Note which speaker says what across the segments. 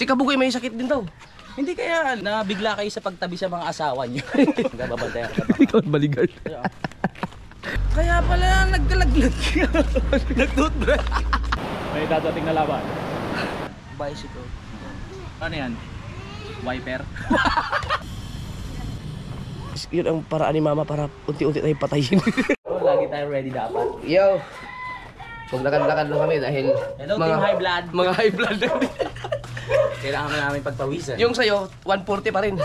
Speaker 1: Si Kabugoy may sakit din daw.
Speaker 2: Hindi kaya nabigla kayo sa pagtabi sa mga asawa niyo. Babantayan ka ba?
Speaker 1: Ikaw bodyguard.
Speaker 2: Kaya pala nagkalaglag. Nagtutbrush. May dadating na laban.
Speaker 1: Bicycle.
Speaker 2: Ano yan? Wiper?
Speaker 1: Yun ang paraan ni Mama para unti-unti tayong patayin.
Speaker 2: Lagi tayo ready dapat.
Speaker 1: Yo! Maglakad-lakad lang kami dahil
Speaker 2: Hello, team high blood.
Speaker 1: Mga high blood.
Speaker 2: Kailangan namin pagpawisan.
Speaker 1: Yung sa'yo, 140 pa rin.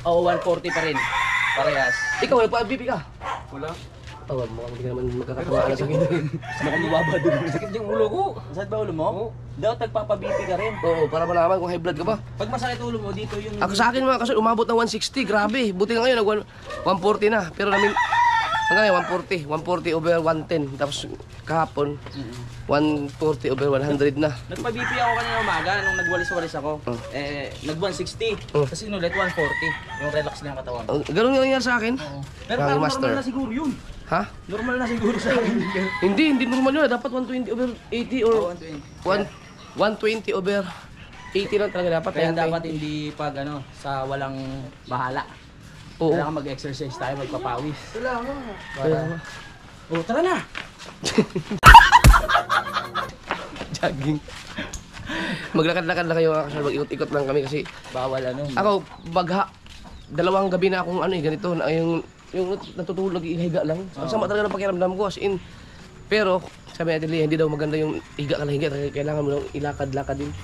Speaker 2: Oo, 140 pa rin. Parehas.
Speaker 1: Ikaw, nagpa-BP ka?
Speaker 2: Wala.
Speaker 1: Oh, mukhang hindi ka naman magkakatawa na sa akin.
Speaker 2: Mukhang mababa din. Sakit yung ulo ko. Saan ba ulo mo? Oo. Daw tagpapa-BP ka rin.
Speaker 1: Oo, para malaman kung high blood ka ba.
Speaker 2: Pag masakit ulo mo, dito yung...
Speaker 1: Ako sa akin mga kaso, umabot ng 160. Grabe. Buti nga ngayon, 140 na. Pero namin, hanggang ngayon, 140 over 110. Tapos kahapon, 140 over 100 na.
Speaker 2: Nagpa-BP ako kanina umaga nung nagwalis-walis ako. Nag-160. Tapos inulit 140. Yung relax na yung katawan.
Speaker 1: Ganun yung nangyari sa akin.
Speaker 2: Pero
Speaker 1: Kaya
Speaker 2: parang
Speaker 1: master.
Speaker 2: normal na siguro yun.
Speaker 1: Ha?
Speaker 2: Normal na siguro sa akin.
Speaker 1: Hindi normal yun. Dapat 120 over 80 or 120 over 80 lang talaga dapat.
Speaker 2: Kaya dapat hindi pag ano, sa walang bahala.
Speaker 1: Oo.
Speaker 2: Kailangan mag-exercise tayo, magpapawis.
Speaker 1: Kailangan.
Speaker 2: Oh, tara na!
Speaker 1: Jogging. Maglakad-lakad lang kayo mga kasal. Mag-ikot-ikot lang kami kasi
Speaker 2: Bawal ano.
Speaker 1: ako bagha. Dalawang gabi na akong ano ganito na yung natutulog higa lang. Ang sama talaga ng pakiramdam ko as in. Pero sabi natin Lia, hindi daw maganda yung higa ka lang higa. Kailangan mo lang ilakad-lakad din.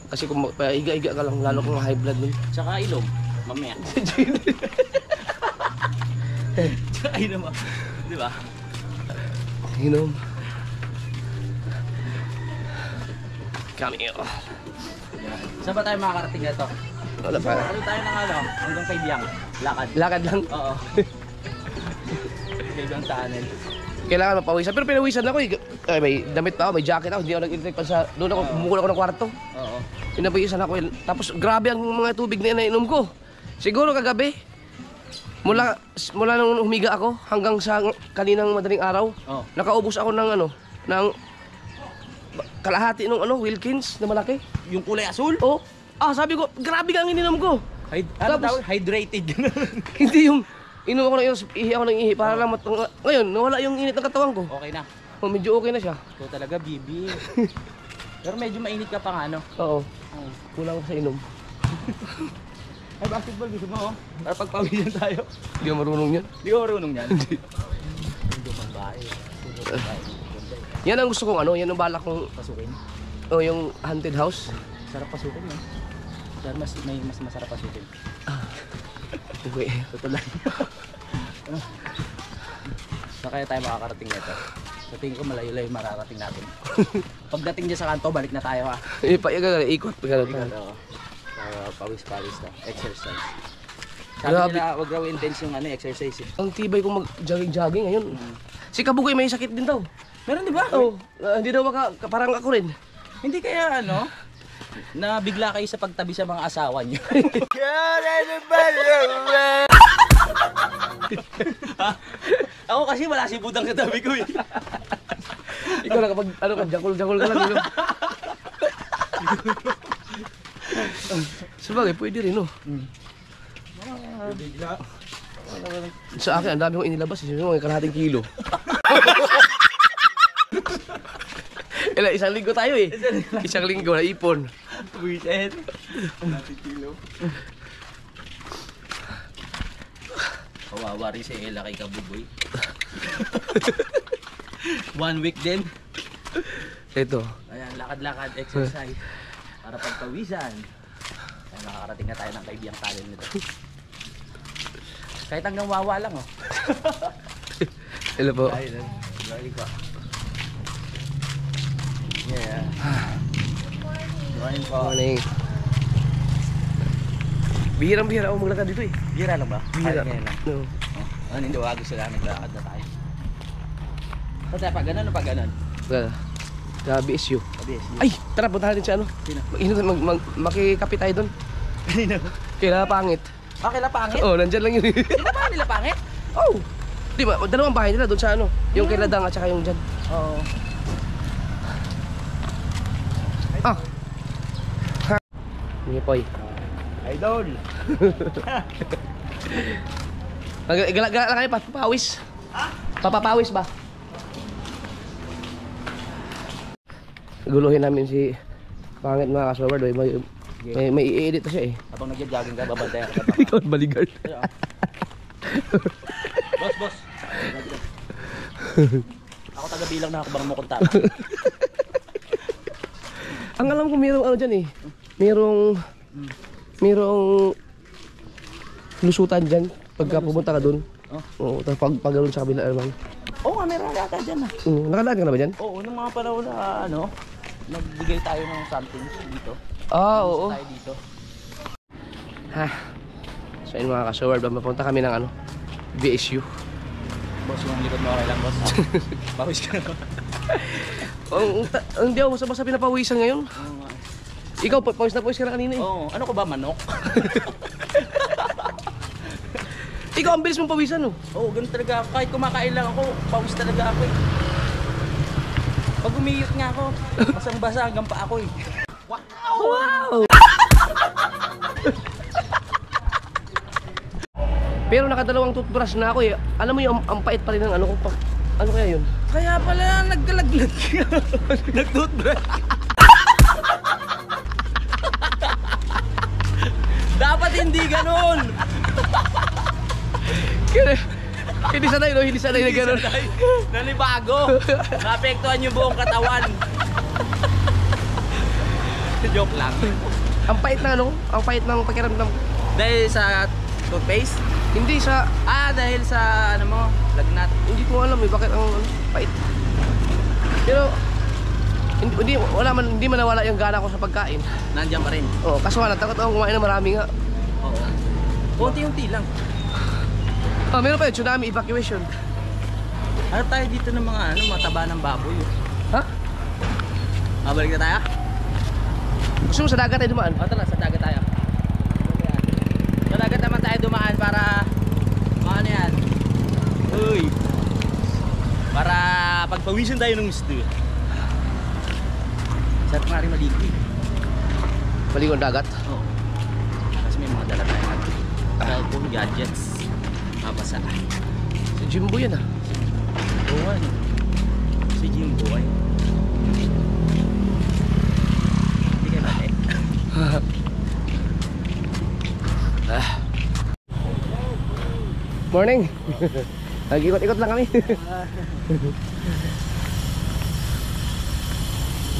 Speaker 1: Kasi kung higa-higa ka lang, lalo kung high blood nun.
Speaker 2: Tsaka ilong, mamaya. Tsaka ilong mo. Di ba?
Speaker 1: Inom. Kami yun.
Speaker 2: Saan ba tayo makakarating na ito?
Speaker 1: Wala pa.
Speaker 2: Ano tayo ng ano? Hanggang kay Biang. Lakad.
Speaker 1: Lakad lang.
Speaker 2: Oo. Kay Biang tunnel.
Speaker 1: Kailangan mapawisan. Pero pinawisan ako eh. Ay, may damit pa ako, may jacket ako. Hindi ako nag-intake pa sa... Doon ako, bumukul ako ng kwarto.
Speaker 2: Oo.
Speaker 1: Pinawisan ako eh. Tapos grabe ang mga tubig na inainom ko. Siguro kagabi. Mula nung humiga ako hanggang sa kaninang madaling araw.
Speaker 2: Oh.
Speaker 1: Nakaubos ako ng ano, ng kalahati nung ano, Wilkins na malaki.
Speaker 2: Yung kulay asul?
Speaker 1: Oh. Sabi ko, grabe ka ang ininom ko.
Speaker 2: Tapos, hydrated.
Speaker 1: Hindi yung inom ako ng ihi ako ng ihi para lang ngayon, nawala yung init ng katawan ko.
Speaker 2: Okay na.
Speaker 1: Oh, medyo okay na siya.
Speaker 2: Ito talaga, bibi. Pero medyo mainit ka pa nga, no?
Speaker 1: Oo. Kulang ko sa inom.
Speaker 2: Ay, basketball, gusto mo, oh. Para pagpawisan tayo.
Speaker 1: Hindi ako marunong yan.
Speaker 2: Hindi ko marunong yan. Hindi.
Speaker 1: Yan ang gusto kong ano, yan ang balak kong
Speaker 2: Pasukin.
Speaker 1: yung haunted house.
Speaker 2: Sarap pasukin, no? Pero mas masarap pasukin.
Speaker 1: Okay.
Speaker 2: Totoo lang. So, kaya tayo makakarating nito. Sa tingin ko malayo-layo mararating natin. Pagdating dyan sa kanto, balik na tayo, ha?
Speaker 1: Ikot.
Speaker 2: Pawis-pawis na. Exercise. Sabi
Speaker 1: Grabe.
Speaker 2: nila, wag raw intense yung ano, exercise. Eh.
Speaker 1: Ang tibay kong mag-jogging ngayon. Si Kabugoy may sakit din daw.
Speaker 2: Meron, di ba?
Speaker 1: Oo. Hindi daw parang ako rin.
Speaker 2: Hindi kaya ano, na bigla kayo sa pagtabi sa mga asawa niyo. Ako kasi wala si budang sa tabi ko eh.
Speaker 1: Ikaw na kapag jakol-jakol ka lang. Dito. Sabagay, pwede rin, no?
Speaker 2: Bigla.
Speaker 1: Sa akin, ang dami kong inilabas. Mga kalahating kilo. Isang linggo tayo eh. Isang linggo na ipon.
Speaker 2: Weekend. Kalahating kilo. Kawawa rin si Ella kay Kabugoy. 1 week din.
Speaker 1: Ito.
Speaker 2: Ayan, lakad-lakad, exercise. Para pagpawisan. Kaya nakakarating na tayo ng kaibiyang talent nito. Kahit hanggang wawa lang, oh.
Speaker 1: Hello po.
Speaker 2: Dahil ko. Yeah. Morning po.
Speaker 1: Morning. Bihirang-bihira ako maglakad dito eh.
Speaker 2: Bira lang ba?
Speaker 1: Bihira.
Speaker 2: Ngayon lang.
Speaker 1: No.
Speaker 2: Ano, hindi wag gusto lang naglakad na tayo. So tayo pag ganun o pag ganun?
Speaker 1: Grabe issue.
Speaker 2: Sabi,
Speaker 1: Ay, tara punta natin sa ano.
Speaker 2: Sino?
Speaker 1: Makikapit tayo doon.
Speaker 2: Kanino?
Speaker 1: Kailangan pangit.
Speaker 2: Kila pangit?
Speaker 1: Oh, nandyan lang yun.
Speaker 2: Sino ba nila pangit?
Speaker 1: Oh. Di ba? Dalawang bahay nila doon sa ano. Yung kay Ladang at saka yung dyan.
Speaker 2: Oo.
Speaker 1: Hindi poy.
Speaker 2: Idol.
Speaker 1: Gala-gala lang kayo, papapawis. Papapawis ba? Guluhin namin si pangit mga kaswabard. May i-edit siya eh.
Speaker 2: Habang nag-jogging ka, babantayan ka ba?
Speaker 1: Ikaw bodyguard.
Speaker 2: Boss. Ako taga-bilang na ako bang mo kontak.
Speaker 1: Ang alam ko mayroong ano dyan eh. Mayroong lusutan dyan pagka pumunta ka dun. Oo, tapos pag gano'n sa kabila naman.
Speaker 2: Oo nga, meron yata dyan ah.
Speaker 1: Nakadaan ka na ba dyan?
Speaker 2: Oo, nung mga panahon na ano, nagbigay tayo ng something dito.
Speaker 1: Oo.
Speaker 2: Tayo dito.
Speaker 1: Ha. So yun mga kasward, mapunta kami ng ano, BSU.
Speaker 2: Boss, yung likod mo okay lang, boss. Pawis ka na.
Speaker 1: Hindi ako basta pinapawisan ngayon.
Speaker 2: Oo nga.
Speaker 1: Ikaw, pawis ka na kanina eh.
Speaker 2: Oo, ano ko ba, manok?
Speaker 1: Ikaw, ang bilis mong pawisan oh.
Speaker 2: Oo, ganun talaga ako. Kahit kumakain lang ako, pawis talaga ako eh. Pag umiyot nga ako, basang-basa hanggang pa ako eh.
Speaker 1: Wow! Pero nakadalawang toothbrush na ako eh. Alam mo yung ang pait pa rin ng ano ko. Ano kaya yun?
Speaker 2: Kaya pala naggalaglag ka. Nag-toothbrush. Dapat hindi ganun.
Speaker 1: Hindi sanay no? Hindi sanay na gano'n.
Speaker 2: Nanibago. Naapektuhan yung buong katawan. Joke lang.
Speaker 1: Ang pait na ano? Ang pait ng pakiramdam.
Speaker 2: Dahil sa toothpaste?
Speaker 1: Hindi sa...
Speaker 2: Dahil sa ano mo, lagnat.
Speaker 1: Hindi ko alam eh bakit ang ano, pait. Pero... Hindi man nawala yung gana ko sa pagkain.
Speaker 2: Nandiyan pa rin.
Speaker 1: Oo, kaso nga natakot akong kumain ng marami nga.
Speaker 2: Oo. Unti-unti lang.
Speaker 1: Meron pa yun, tsunami evacuation.
Speaker 2: Ano tayo dito ng mga ano, mga taba ng baboy.
Speaker 1: Ha?
Speaker 2: Balik na tayo?
Speaker 1: Gusto mo sa dagat tayo dumaan?
Speaker 2: O tala, sa dagat tayo. Sa dagat naman tayo dumaan para ano yan? Uy! Para pagpawisan tayo ng gusto. Sarap nga rin maligo eh.
Speaker 1: Maligo ang dagat?
Speaker 2: Oo. Kasi may mga dala tayo natin. Cellphone, gadgets. Mabasa.
Speaker 1: Si Jimbo yan ah.
Speaker 2: Oo nga. Si Jimbo ay. Hindi kayo mali.
Speaker 1: Morning! Nag-ikot-ikot lang kami.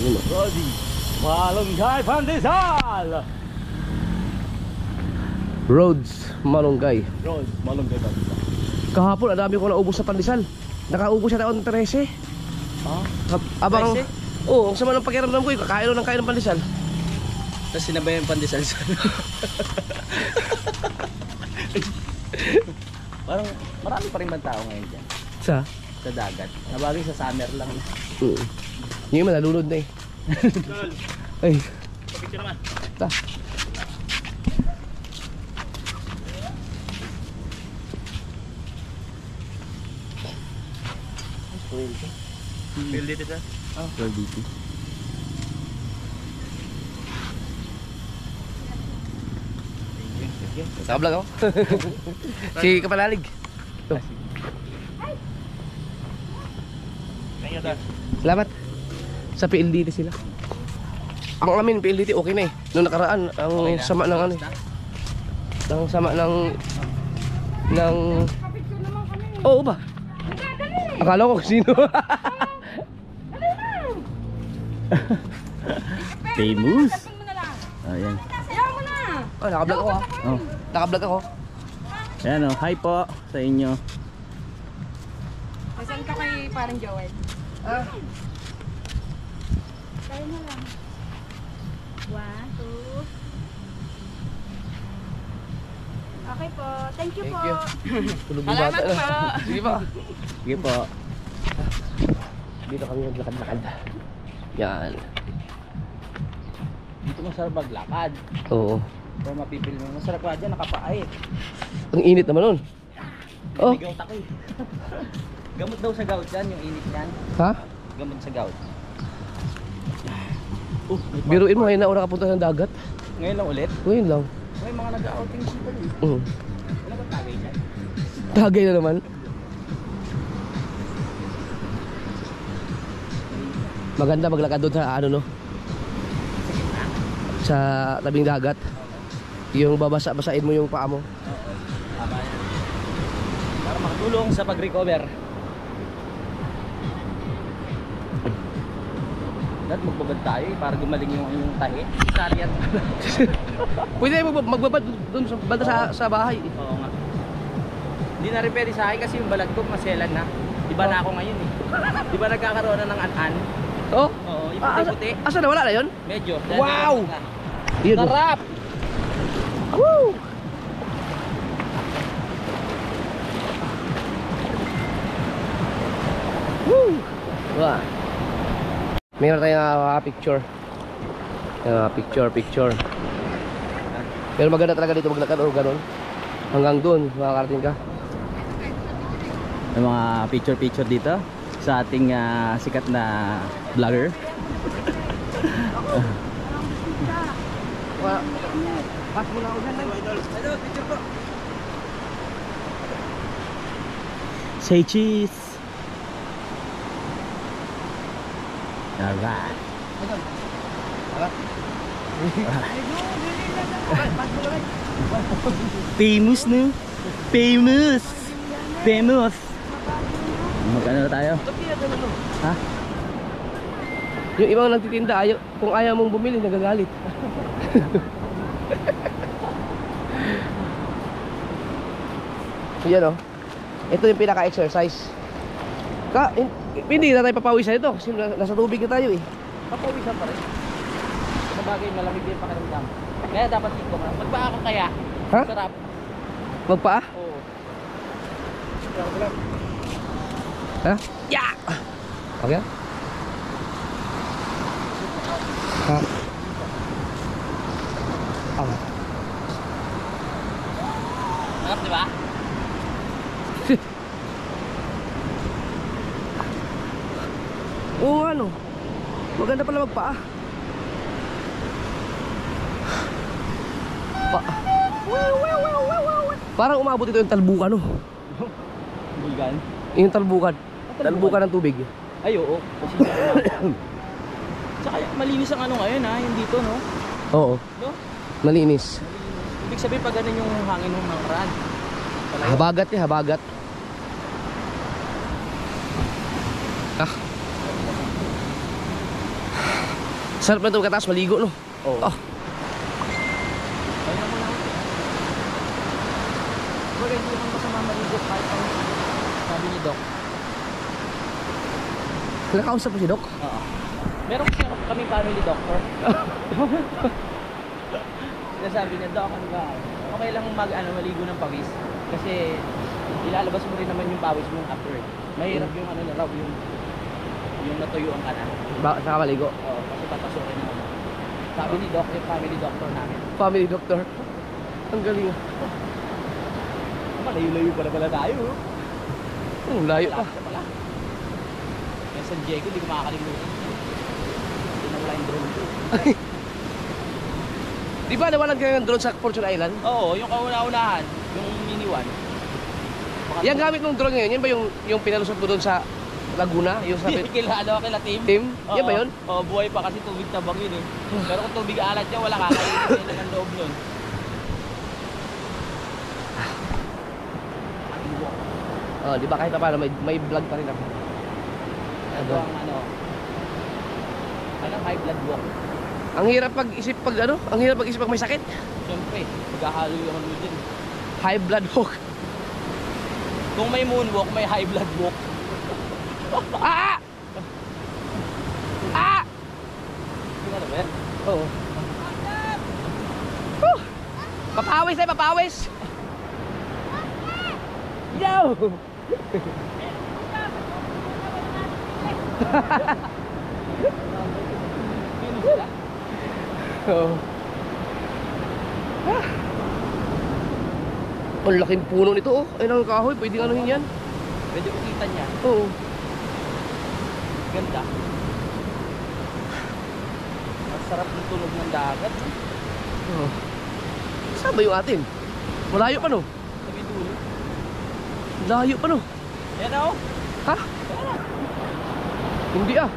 Speaker 2: Rodi, Malunggay Pandesal!
Speaker 1: Roads, Malunggay.
Speaker 2: Rodi, Malunggay Pandesal.
Speaker 1: Kahapon, ang dami ko naubos sa pandesal. Nakaubos siya taon ng 13. Abang...
Speaker 2: 13?
Speaker 1: Oo, ang sama ng pakiramdam ko, kakain ng kain ng pandesal.
Speaker 2: Tapos sinabay yung pandesal sa Parang marami pa rin bang tao ngayon dyan?
Speaker 1: Sa
Speaker 2: dagat. Nabagay sa summer lang.
Speaker 1: Yung iba nalunod na eh. Ay.
Speaker 2: Picture naman.
Speaker 1: Ta.
Speaker 2: Feel dito ka?
Speaker 1: Oh, dito. Sa vlog ako. Si Kapalalig. Ito. Salamat. Sa PLDT sila. Ang amin PLDT okay na eh. Noong nakaraan ang
Speaker 2: Okay na.
Speaker 1: sama ng ano. Ang sama ng Oo ba? Akala ko kung sino.
Speaker 2: Famous. Ayan.
Speaker 1: Oh, naka-vlog ako ah.
Speaker 2: Oh.
Speaker 1: Naka-vlog ako.
Speaker 2: Ayan oh. Hi po sa inyo.
Speaker 3: Saan ka kay parang Joel?
Speaker 1: Ah.
Speaker 3: Tayo na lang. 1, 2. Okay po. Thank you
Speaker 1: Thank
Speaker 3: po.
Speaker 1: you. Tulog yung bata na. Sige pa.
Speaker 2: Sige po.
Speaker 1: Dito kami maglakad-lakad. Yan.
Speaker 2: Dito masarap maglakad.
Speaker 1: Oo.
Speaker 2: Pero mapipil mo. Masarap ka dyan, nakapaay.
Speaker 1: Ang init naman nun. Oh.
Speaker 2: May gout ako eh. Gamot daw sa gout yan, yung init yan.
Speaker 1: Ha?
Speaker 2: Gamot sa gout.
Speaker 1: Biruin mo ngayon na ako nakapunta ng dagat.
Speaker 2: Ngayon lang ulit.
Speaker 1: Ngayon lang.
Speaker 2: May mga nag-outing dito eh.
Speaker 1: Mm.
Speaker 2: Ano ba tagay dyan?
Speaker 1: Tagay na naman. Maganda maglakad doon sa ano no? Sa tabing dagat. Yung babasa-basain mo yung paa mo.
Speaker 2: Tama yan. Para makatulong sa pag-recover. Dahil magbabad tayo eh, para gumaling yung tahi. Isariat.
Speaker 1: Pwede magbabad doon sa banda sa bahay.
Speaker 2: Oo nga. Hindi na rin pwede sa akin kasi yung balag ko maselan na. Iba na ako ngayon eh. Di ba nagkakaroon na ng an-an?
Speaker 1: Oh?
Speaker 2: Oo, yung puti-puti.
Speaker 1: Asa na? Wala na yun?
Speaker 2: Medyo.
Speaker 1: Wow! Yun.
Speaker 2: Sarap!
Speaker 1: Woo! Woo! Wah. Meron tayong picture. Picture. Pero maganda talaga dito maglakad o ganun. Hanggang doon, makakarating ka.
Speaker 2: May mga picture dito sa ating sikat na vlogger.
Speaker 1: Pas mo na ako dyan, idol. Idol, picture ko.
Speaker 2: Say cheese. Alright.
Speaker 1: Idol. Wala.
Speaker 2: Famous no? Famous. Magkano na tayo? Ha?
Speaker 1: Yung ibang nagtitinda, kung ayaw mong bumili, nagagalit. Yan o. Ito yung pinaka-exercise. Hindi na tayo papawisan ito kasi nasa tubig na tayo eh.
Speaker 2: Papawisan pa rin. Sa bagay malamig din pakiramdam. Kaya dapat ikaw ka. Magpaa ka kaya.
Speaker 1: Ha?
Speaker 2: Sarap.
Speaker 1: Magpaa?
Speaker 2: Oo.
Speaker 1: Ha? Yeah! Okay? Ha?
Speaker 2: Sarap di ba?
Speaker 1: Oo ano. Maganda pala magpaa. Parang umabot ito yung talbukan no.
Speaker 2: Bigan.
Speaker 1: Yung talbukan. Talbukan ng tubig.
Speaker 2: Ay oo. Kasi tsaka malinis ang ano ngayon ha. Yung dito no.
Speaker 1: Oo.
Speaker 2: No?
Speaker 1: Malinis.
Speaker 2: Ibig sabihin pag ganun yung hangin ng nakaraan.
Speaker 1: Habagat eh, habagat. Sarap na ito kataas, maligo no?
Speaker 2: Oo.
Speaker 1: Oh.
Speaker 2: Kaya mo lang. Bagay hindi naman masama maligo kahit ang sabi ni Doc.
Speaker 1: Nakausap mo si Doc?
Speaker 2: Oo. Meron kasi kami family doctor. Sinasabi niya, Doc, ano ba? Okay lang maligo ng pawis. Kasi ilalabas mo rin naman yung pawis mo after. Mahirap yung ano na raw, yung natuyuan ka na.
Speaker 1: Saka maligo?
Speaker 2: Oo, kasi papasukin na naman. Sabi ni Doc, yung family doctor namin.
Speaker 1: Family doctor? Ang galing ah.
Speaker 2: Malayo-layo pala tayo.
Speaker 1: Layo pa.
Speaker 2: Pala. Yung San Diego, hindi ko makakalimutan. Hindi na wala yung drone ko.
Speaker 1: Di ba nawalan kayo ng drone sa Fortune Island?
Speaker 2: Oo, yung kauna-unahan, yung mini one.
Speaker 1: Yung gamit mong drone ngayon, yan ba yung pinalusot mo doon sa Laguna? Yung sa
Speaker 2: Kila team?
Speaker 1: team? Yan ba yun?
Speaker 2: Oo, buhay pa kasi tubig tabang yun eh. Pero kung tubig alat niya, wala kakainin na ng loob nun.
Speaker 1: Oh, di ba kahit pa paano may vlog pa rin ako.
Speaker 2: Ito ang high blood walk.
Speaker 1: Ang hirap pag-isip pag may sakit.
Speaker 2: Siyempre, maghahalo yung ano dyan.
Speaker 1: High blood walk.
Speaker 2: Kung may moonwalk, may high blood walk.
Speaker 1: Ah! Ah!
Speaker 2: Hindi mo alam ba yan?
Speaker 1: Oo. Woo! Papawis tayo, papawis! Yo!
Speaker 2: Sino sila?
Speaker 1: Oo. Ang laking puno nito oh. Ayun ang kahoy, pwedeng anuhin yan.
Speaker 2: Pwede ulitan niya.
Speaker 1: Oo.
Speaker 2: Ganda. Ang sarap ng tulog ng dagat.
Speaker 1: Oh. Saan ba yung atin? Malayo pa no?
Speaker 2: Sa may dulo.
Speaker 1: Layo pa no?
Speaker 2: Yan o.
Speaker 1: Ha? Hindi ah.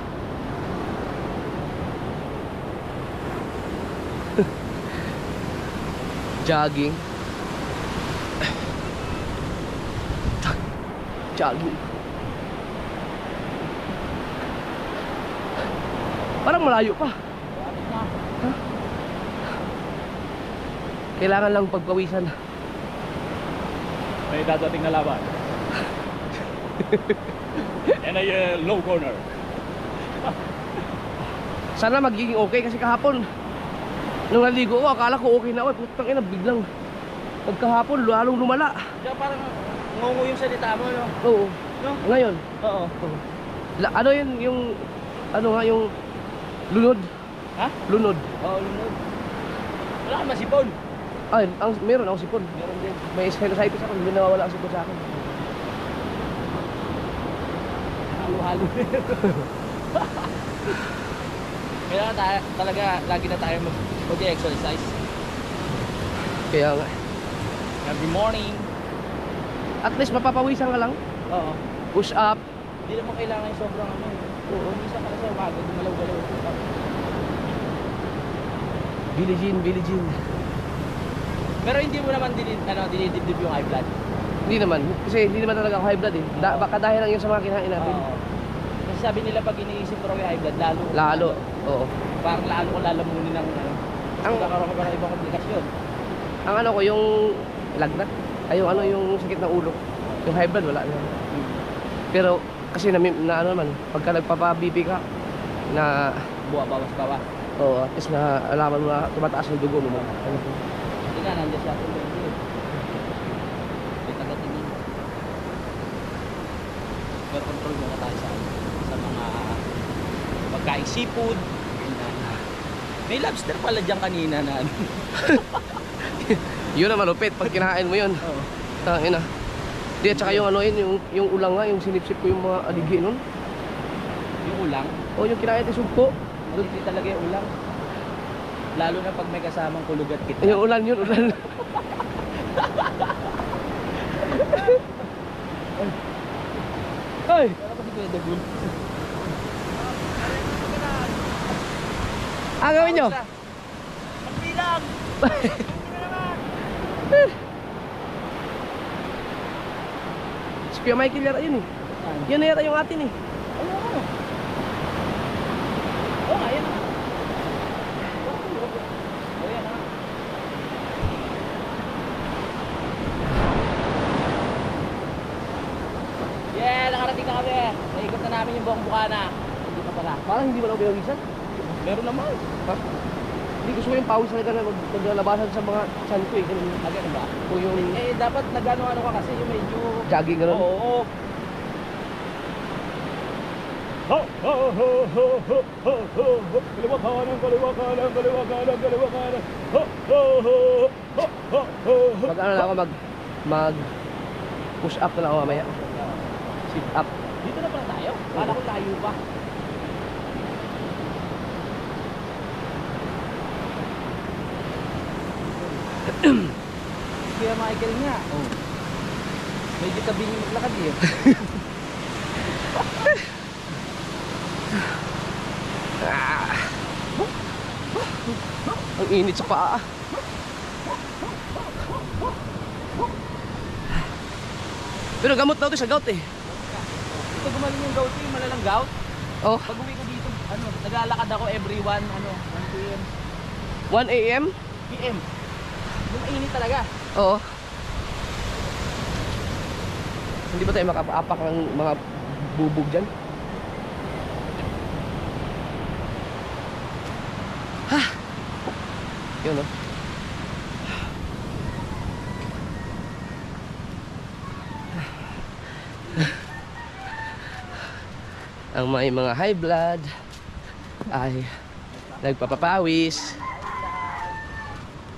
Speaker 1: Jogging. Jogging. Parang malayo pa. Ha? Kailangan lang pagpawisan.
Speaker 2: May dadating na laban. And a low corner.
Speaker 1: Sana magiging okay kasi kahapon nung naligo ko, akala ko okay na ako. Putang ina, biglang pagkahapon lalong lumala.
Speaker 2: Kaya parang ngungu yung salita mo, no?
Speaker 1: Oo.
Speaker 2: No?
Speaker 1: Ngayon,
Speaker 2: Oo.
Speaker 1: ano yun yung ano nga yung lunod?
Speaker 2: Ha?
Speaker 1: Lunod.
Speaker 2: Oo, lunod. Wala kang masipon.
Speaker 1: Ay, meron akong sipon.
Speaker 2: Meron din.
Speaker 1: May sinusitis ako, hindi nawawala ang sipon sa akin.
Speaker 2: Halo-halo. Kaya tayo, talaga, lagi na tayo mag-exercise.
Speaker 1: Kaya nga.
Speaker 2: Every morning.
Speaker 1: At least mapapawisan ka lang.
Speaker 2: Oo.
Speaker 1: Push up.
Speaker 2: Hindi naman kailangan yung sobrang ano. Oo. Minsan pala sa umaga, gumalaw-galaw.
Speaker 1: Billie Jean, Billie Jean.
Speaker 2: Pero hindi mo naman dinidibdib yung high blood.
Speaker 1: Hindi naman. Kasi hindi naman talaga ako high blood eh. Baka dahil lang yun sa mga kinain natin.
Speaker 2: Oo. Kasi sabi nila pag iniisip mo raw yung high blood, lalo.
Speaker 1: Lalo. Oo.
Speaker 2: Parang lalo ko lalamunin ng ano.
Speaker 1: Ang-
Speaker 2: Magkakaroon ka pa ng ibang komplikasyon.
Speaker 1: Ang ano ko, yung lagnat. Ay, yung ano, yung sakit ng ulo. Yung high blood, wala na. Pero, kasi na ano naman, pagka nagpapa-BP ka, na,
Speaker 2: Bawas-bawas.
Speaker 1: oo, at least na alaman mo na tumataas yung dugo mo. Ano po.
Speaker 2: Hindi nga, nandiyan siya. May tagatingin. Pero control muna tayo sa mga pagkain seafood. May lobster pala dyan kanina na ano.
Speaker 1: Yun na malupit, pag kinain mo yun.
Speaker 2: Oo.
Speaker 1: Tangina. Di, at saka yung ano yun, yung ulang nga, yung sinipsip ko yung mga aligi nun.
Speaker 2: Yung ulang,
Speaker 1: O yung kinain yung sugpo.
Speaker 2: hindi talaga yung ulang. Lalo na pag may kasamang kulog at kita.
Speaker 1: Yung ulan yun, ulan. Ay!
Speaker 2: Ano ba si Kuya Dagul?
Speaker 1: Gawin nyo?
Speaker 2: Magbilang!
Speaker 1: Si Kuya Michael yata yun eh. Yan na yata yung atin eh.
Speaker 2: Ayun. Oo nga, yan na. Oo, yan na. Yeah, nakarating na kami. Naikot na namin yung buong Bukana. Hindi pa pala.
Speaker 1: Parang hindi mo na ako pinawisan.
Speaker 2: Meron naman.
Speaker 1: Ha? Hindi gusto ko yung pawis talaga na maglalabasan sa mga chan ko eh. Ganun.
Speaker 2: Ah, ganun ba?
Speaker 1: O yung
Speaker 2: Dapat nag-ano-ano ka kasi yung medyo...
Speaker 1: jogging ganun.
Speaker 2: Oo. Ho, ho, ho, ho, ho, ho, ho, ho. Kaliwa kanan, kaliwa kanan, kaliwa kanan, kaliwa kanan. Ho, ho, ho, ho, ho, ho, ho.
Speaker 1: Mag ano na ako, mag push up na lang ako mamaya. Sit up.
Speaker 2: Dito na pala tayo? Kala ko layo pa. Kuya Michael nga. Oh. Medyo tabi niyo maglakad eh.
Speaker 1: Ang init sa paa. Pero gamot daw to sa gout eh.
Speaker 2: Ito gumaling yung gout eh, malalang gout.
Speaker 1: Oh,
Speaker 2: Pag uwi ko dito, naglalakad ako every 1 p.m.
Speaker 1: 1 AM?
Speaker 2: PM. Yung mainit talaga.
Speaker 1: Oo. Hindi ba tayo makapaapak ng mga bubog dyan? Ha! Yun oh. Ang may mga high blood ay nagpapapawis.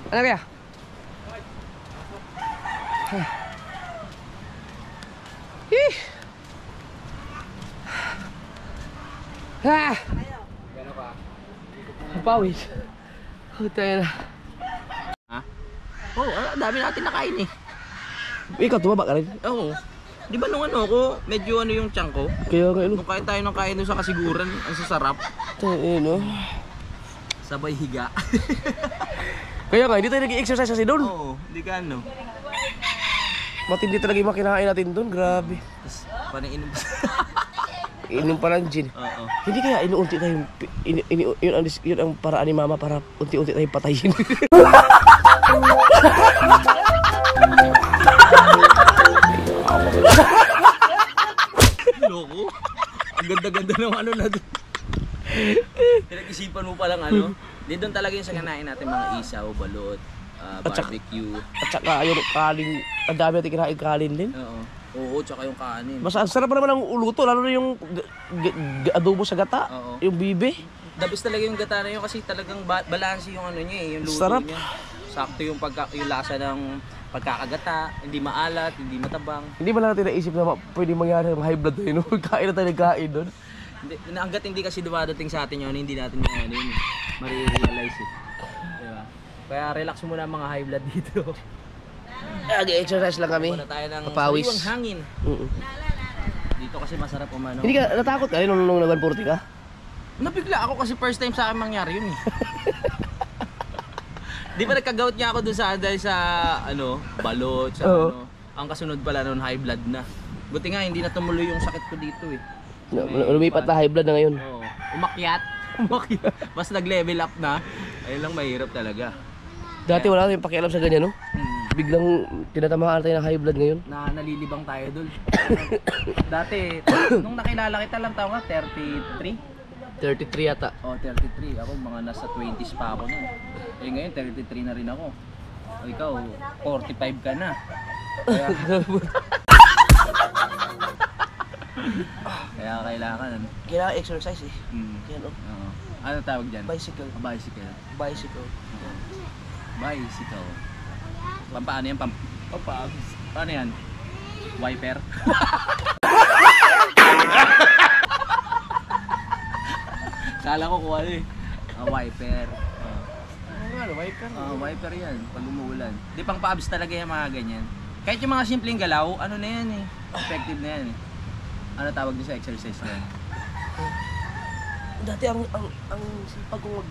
Speaker 1: Ano kaya? Hih! Ah! Pawis. Tayo na.
Speaker 2: Oo, dami natin nakain eh.
Speaker 1: Ikaw, tumaba ka rin.
Speaker 2: Oo. Di ba nung ano ko, medyo ano yung tiyan ko?
Speaker 1: Kaya nga,
Speaker 2: Nung kain tayo ng kain doon sa kasiguran, ang sasarap.
Speaker 1: no?
Speaker 2: Sabay higa.
Speaker 1: Kaya nga, hindi tayo nag-exercise kasi doon.
Speaker 2: Oo, hindi ka ano.
Speaker 1: Matindi talaga yung makinain natin doon, grabe.
Speaker 2: Tapos, paniinom.
Speaker 1: Inom pa ng gin.
Speaker 2: Oo.
Speaker 1: Hindi kaya inuunti tayong, yun ang paraan ni mama para unti-unti tayong patayin.
Speaker 2: Loko. Ang ganda-ganda ng ano na doon. Pinag-isipan mo palang ano. Di doon talaga yung sa kanain natin mga isaw, balot,
Speaker 1: At saka-
Speaker 2: barbecue.
Speaker 1: At saka yung kanin, ang dami natin kinain kanin din.
Speaker 2: Oo. Oo, tsaka yung kanin.
Speaker 1: Basta ang sarap pa naman ng uluto, lalo na yung adobo sa gata,
Speaker 2: Oo.
Speaker 1: yung bibe.
Speaker 2: The best talaga yung gata na yun kasi talagang balanse yung ano niya eh, yung luto
Speaker 1: Sarap.
Speaker 2: niya. Sakto yung yung lasa ng pagkakagata, hindi maalat, hindi matabang.
Speaker 1: Hindi ba natin naisip na pwede mangyari ng high blood tayo, no? Kain na tayo nagkain doon.
Speaker 2: Hindi, hanggat hindi kasi dumadating sa atin yun, hindi natin yung ano yun, marirealize eh. Diba? Kaya relax muna ang mga high blood dito.
Speaker 1: Nag-exercise lang kami.
Speaker 2: Muna tayo ng
Speaker 1: Papawis.
Speaker 2: sariwang hangin. Dito kasi masarap umano.
Speaker 1: Hindi ka natakot ka rin nung nag-140 ka?
Speaker 2: Nabigla ako kasi first time sa akin mangyari yun eh. Di ba nagkagawat niya ako dun sa dahil sa ano, balot, sa
Speaker 1: Oo.
Speaker 2: ano. Ang kasunod pala noon high blood na. Buti nga hindi na tumuloy yung sakit ko dito eh.
Speaker 1: Lumipat na high blood na ngayon.
Speaker 2: Oo. Umakyat. Umakyat. Mas nag-level up na. Ayun lang mahirap talaga.
Speaker 1: Dati wala tayong pakialam sa ganyan, no? Biglang tinatamaan tayo ng high blood ngayon.
Speaker 2: Na nalilibang tayo dul. Dati, nung nakilala kita lang tao ka, 33?
Speaker 1: 33 yata.
Speaker 2: Oh, 33. Ako mga nasa 20s pa ako nun. Eh ngayon, 33 na rin ako. O ikaw, 45 ka na. Kaya, kaya kailangan.
Speaker 1: Kailangan exercise eh. Yan, oh.
Speaker 2: Oo. Ano tawag dyan?
Speaker 1: Bicycle.
Speaker 2: Bicycle.
Speaker 1: Bicycle.
Speaker 2: Bicycle. Paano yan? Paano yan? Wiper? Kala ko kung ano eh. Wiper.
Speaker 1: Ano, wiper?
Speaker 2: Wiper yan. Pag umuulan. Di pang paabs talaga yung mga ganyan. Kahit yung mga simpleng galaw, ano na yan eh. Effective na yan eh. Ano tawag din sa exercise na yan?
Speaker 1: Dati ang sipag kong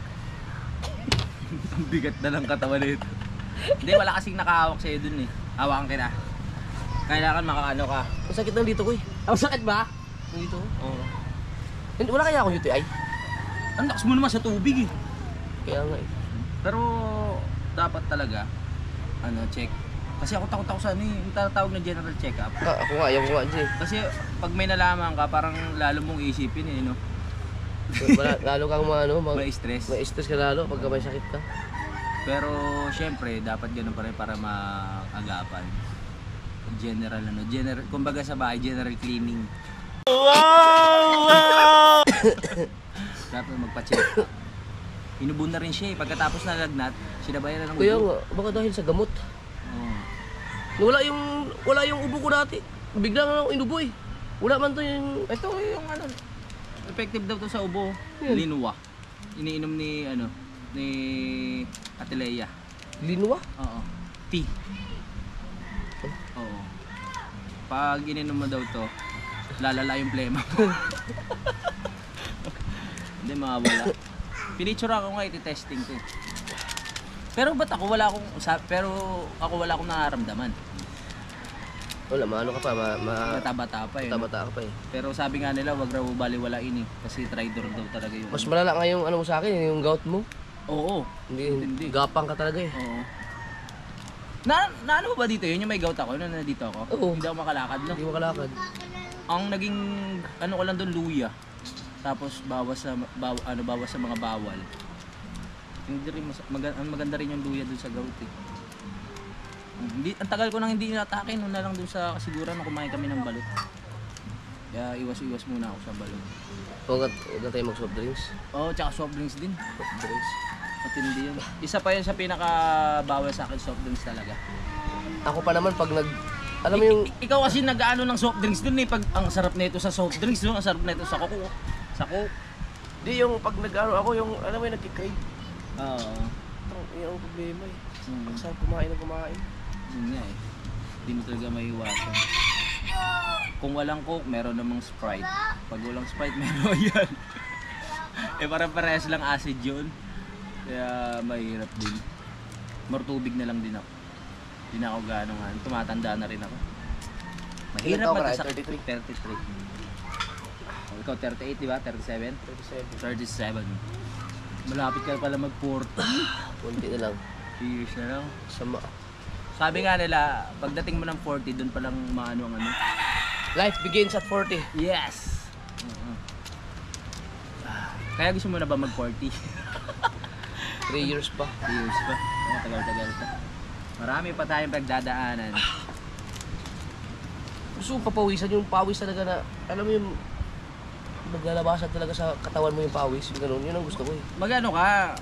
Speaker 2: Ang bigat na ng katawan nito. Hindi, wala kasing nakahawak sa'yo dun eh. Hawakan kita. Kailangan makaano ka.
Speaker 1: Ang sakit ng dito ko eh.
Speaker 2: Ang sakit ba?
Speaker 1: Dito?
Speaker 2: Oo.
Speaker 1: Wala kaya akong UTI?
Speaker 2: Ang lakas mo naman sa tubig eh.
Speaker 1: Kaya nga eh.
Speaker 2: Pero dapat talaga ano, check. Kasi ako takot ako sa ano yung tatawag na general check-up.
Speaker 1: Ako nga, ayaw ko nga dyan.
Speaker 2: Kasi pag may nalaman ka, parang lalo mong isipin eh, no?
Speaker 1: Lalo kang
Speaker 2: May stress.
Speaker 1: may stress ka lalo pagka may sakit ka.
Speaker 2: Pero syempre, dapat ganun pa rin para maagapan. General ano, kumbaga sa bahay, general cleaning. Wow! Dapat magpa-check up. Inubon na rin siya eh. Pagkatapos na lagnat, sinabayan na ng
Speaker 1: Kaya
Speaker 2: ubo.
Speaker 1: nga, baka dahil sa gamot.
Speaker 2: Oo.
Speaker 1: Wala yung ubo ko dati. Bigla nga ako inubo eh. Wala man to yung...
Speaker 2: Ito yung ano, effective daw to sa ubo.
Speaker 1: Yan.
Speaker 2: Linwa. Iniinom ni ano, ni Ate Leia.
Speaker 1: Linwa?
Speaker 2: Oo. Tea. Oo. Pag ininom mo daw to, lalala yung plema. Hindi mawawala. Pinitsura ko nga iti-testing ko. Pero ba't ako wala akong nararamdaman.
Speaker 1: Wala, maano ka pa,
Speaker 2: Bata-bata pa eh.
Speaker 1: bata ka pa eh.
Speaker 2: Pero sabi nga nila, wag raw baliwalain eh. Kasi tridor daw talaga yung...
Speaker 1: Mas malala nga yung ano mo sa akin, yung gout mo.
Speaker 2: Oo.
Speaker 1: Hindi. Gapang ka talaga eh.
Speaker 2: Oo. Na ano ba dito yun? Yung may gout ako, nung nandito ako?
Speaker 1: Oo.
Speaker 2: Hindi ako makalakad, no?
Speaker 1: Hindi mo kalakad.
Speaker 2: Ang naging, ano ko lang doon, luya. Tapos bawas sa mga bawal. Hindi rin, maganda rin yung luya doon sa gout eh. Ang tagal ko nang hindi inatake, noon na lang doon sa kasiguran na kumain kami ng balot. Kaya iwas-iwas muna ako sa balot.
Speaker 1: Huwag na tayo mag-soft drinks.
Speaker 2: Oo, tsaka soft drinks din.
Speaker 1: Soft drinks.
Speaker 2: Matindi yun. Isa pa yun sa pinaka-bawal sa akin, soft drinks talaga.
Speaker 1: Ako pa naman pag alam mo yung...
Speaker 2: Ikaw kasi nag-ano ng soft drinks dun eh. Pag ang sarap nito sa soft drinks, no? Ang sarap nito sa Coke. Sa Coke.
Speaker 1: Di yung pag nag-ano ako, yung alam mo yung nagkikrave.
Speaker 2: Oo.
Speaker 1: Yan ang problema eh.
Speaker 2: Hmm.
Speaker 1: Saan kumain ng kumain?
Speaker 2: Yun nga eh. Hindi mo talaga maiwasan. Kung walang Coke, meron namang Sprite. Pag walang Sprite, meron yan. Parang parehas lang acid yun. Kaya mahirap din. More tubig na lang din ako. Hindi na ako gano'ng tumatanda na rin ako. Mahirap
Speaker 1: Ilan taon ka na?
Speaker 2: magkasak- 33. Oh, ikaw 38, di ba? 37?
Speaker 1: 37.
Speaker 2: 37. Malapit ka pala mag-40.
Speaker 1: Kunti na lang.
Speaker 2: Years na lang.
Speaker 1: Sama.
Speaker 2: Sabi nga nila, pagdating mo ng 40, doon palang maano ang ano.
Speaker 1: Life begins at 40.
Speaker 2: Yes! Kaya gusto mo na ba mag-40?
Speaker 1: 3 years pa.
Speaker 2: Years pa. Tagal-tagal pa. Marami pa tayong pagdadaanan.
Speaker 1: Gusto ko papawisan yung pawis talaga na, alam mo yung naglalabasan talaga sa katawan mo yung pawis, yung ganun, yun ang gusto ko eh.
Speaker 2: Magano ka,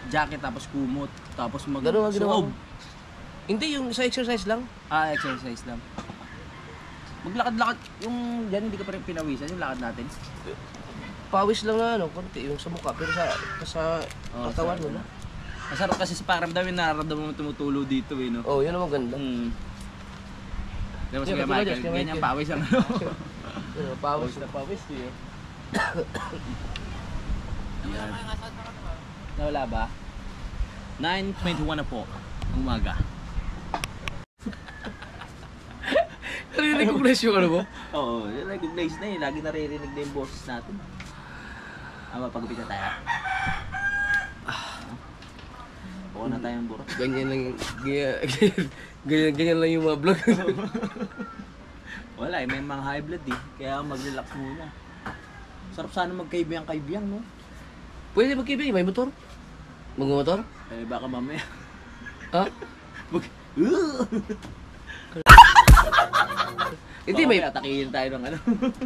Speaker 2: jacket tapos kumot, tapos
Speaker 1: Ganun ang ginawa
Speaker 2: suob.
Speaker 1: ko. Hindi, yung sa exercise lang.
Speaker 2: Exercise lang. Maglakad-lakad, yung dyan hindi ka pa rin pinawisan, yung lakad natin.
Speaker 1: Pawis lang na ano, konti, yung sa mukha, pero sa katawan mo na.
Speaker 2: Masarap kasi sa pakiramdam yung nararamdaman mo tumutulo dito eh, no?
Speaker 1: Oh, yun ang maganda.
Speaker 2: Tapos
Speaker 1: Yeah,
Speaker 2: kaya
Speaker 1: katulad
Speaker 2: Michael,
Speaker 1: yan, kay
Speaker 2: ganyan
Speaker 1: Michael.
Speaker 2: pawis ang ano.
Speaker 1: Pawis
Speaker 2: na pawis eh. Yan. Nawala ba? 9:21 na po, ang umaga.
Speaker 1: Nare-recognize yung ano mo?
Speaker 2: Oo, recognize na yun. Lagi naririnig na yung boses natin. Pagupit na tayo. Buko na tayong burot.
Speaker 1: Ganyan lang yung, ganyan lang yung mga vlog.
Speaker 2: Wala eh, may mga high blood eh. Kaya mag-relax muna. Sarap sana magkaibiyang-kaibiyang, no?
Speaker 1: Pwede magkibig, may motor? Mag-motor?
Speaker 2: Eh, baka mamaya.
Speaker 1: Ha? Hindi,
Speaker 2: Baka
Speaker 1: may,
Speaker 2: mamaya atakihin tayo ng ano.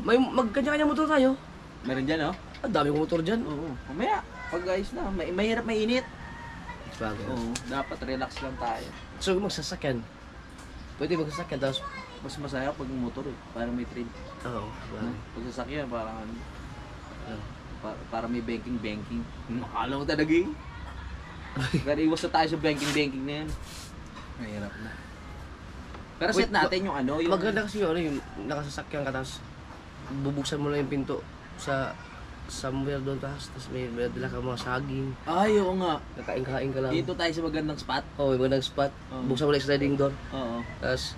Speaker 1: may magkanya-kanya motor tayo.
Speaker 2: Meron dyan, no?
Speaker 1: Ang dami kong motor dyan.
Speaker 2: Oo. Mamaya, pag guys na, mahirap mainit.
Speaker 1: Bagay.
Speaker 2: Oo, dapat relax lang tayo.
Speaker 1: So, magsasakyan. Pwede magsasakyan, tapos,
Speaker 2: Mas masaya pag motor eh. Parang may train.
Speaker 1: oo, bagay.
Speaker 2: Pag sasakyan, parang ano.
Speaker 1: Oo.
Speaker 2: Para may banking. Akala ko talaga eh. Pero iwas na tayo sa banking na yan. Mahirap na. Pero set
Speaker 1: Wait,
Speaker 2: natin yung ano, yung...
Speaker 1: Maganda kasi yung ano, yung nakasasakyan ka, tapos bubuksan mo lang yung pinto sa somewhere doon, tapos may dala ka mga saging,
Speaker 2: Ay, oo nga.
Speaker 1: kakain-kain ka lang.
Speaker 2: Dito tayo sa magandang spot.
Speaker 1: Oo, may magandang spot.
Speaker 2: Oo.
Speaker 1: Buksan mo lang yung sliding door,
Speaker 2: Oo.
Speaker 1: tapos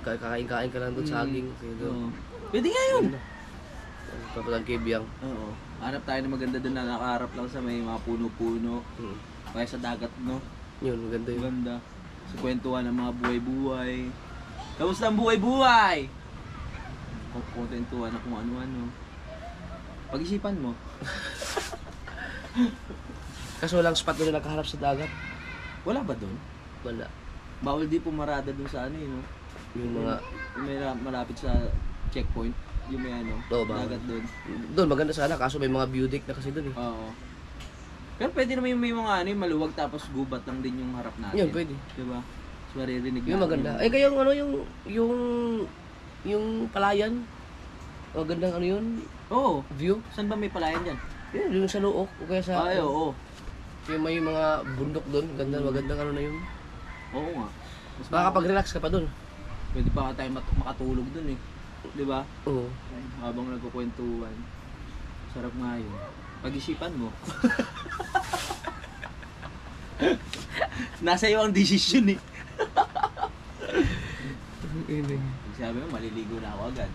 Speaker 1: kakain-kain ka lang doon, saging.
Speaker 2: Oo. Pwede nga yun.
Speaker 1: Papalang kibiyang.
Speaker 2: Oo. Hanap tayo ng maganda doon na nakaharap lang sa may mga puno-puno. Kaya sa dagat, no?
Speaker 1: Yun, maganda yun.
Speaker 2: Ganda. Sa kwentuhan ng mga buhay-buhay. Kamusta ang buhay-buhay? Kwentuhan na kung ano-ano. Pag-isipan mo.
Speaker 1: Kaso walang spot doon na nakaharap sa dagat.
Speaker 2: Wala ba doon?
Speaker 1: Wala.
Speaker 2: Bawal di pumarada doon sa ano no?
Speaker 1: Yung mga,
Speaker 2: Yung may malapit sa checkpoint. Yung may ano,
Speaker 1: Oo, bawal.
Speaker 2: dagat doon.
Speaker 1: doon maganda sana, kaso may mga view deck na kasi doon eh.
Speaker 2: Oo. Pero pwede naman yung may mga ano, yung maluwag tapos gubat lang din yung harap natin.
Speaker 1: Yun, pwede.
Speaker 2: Diba? So maririnig
Speaker 1: Yung
Speaker 2: natin
Speaker 1: maganda. Ay, kaya yung ano, yung palayan. Magandang ano yun,
Speaker 2: Oo.
Speaker 1: view.
Speaker 2: Saan ba may palayan dyan?
Speaker 1: Yun, yung sa Luok. O kaya sa,
Speaker 2: Ay, oo.
Speaker 1: yung may mga bundok doon. Magandang ano na yun.
Speaker 2: Oo nga. Mas
Speaker 1: Makakapag-relax ka pa doon.
Speaker 2: pwede pa tayo makatulog dun eh. Di ba?
Speaker 1: Oo.
Speaker 2: Habang nagkukwentuhan. Sarap nga yun. Pag-isipan mo. Nasa iyo ang desisyon eh. Sabi mo, maliligo na ako agad.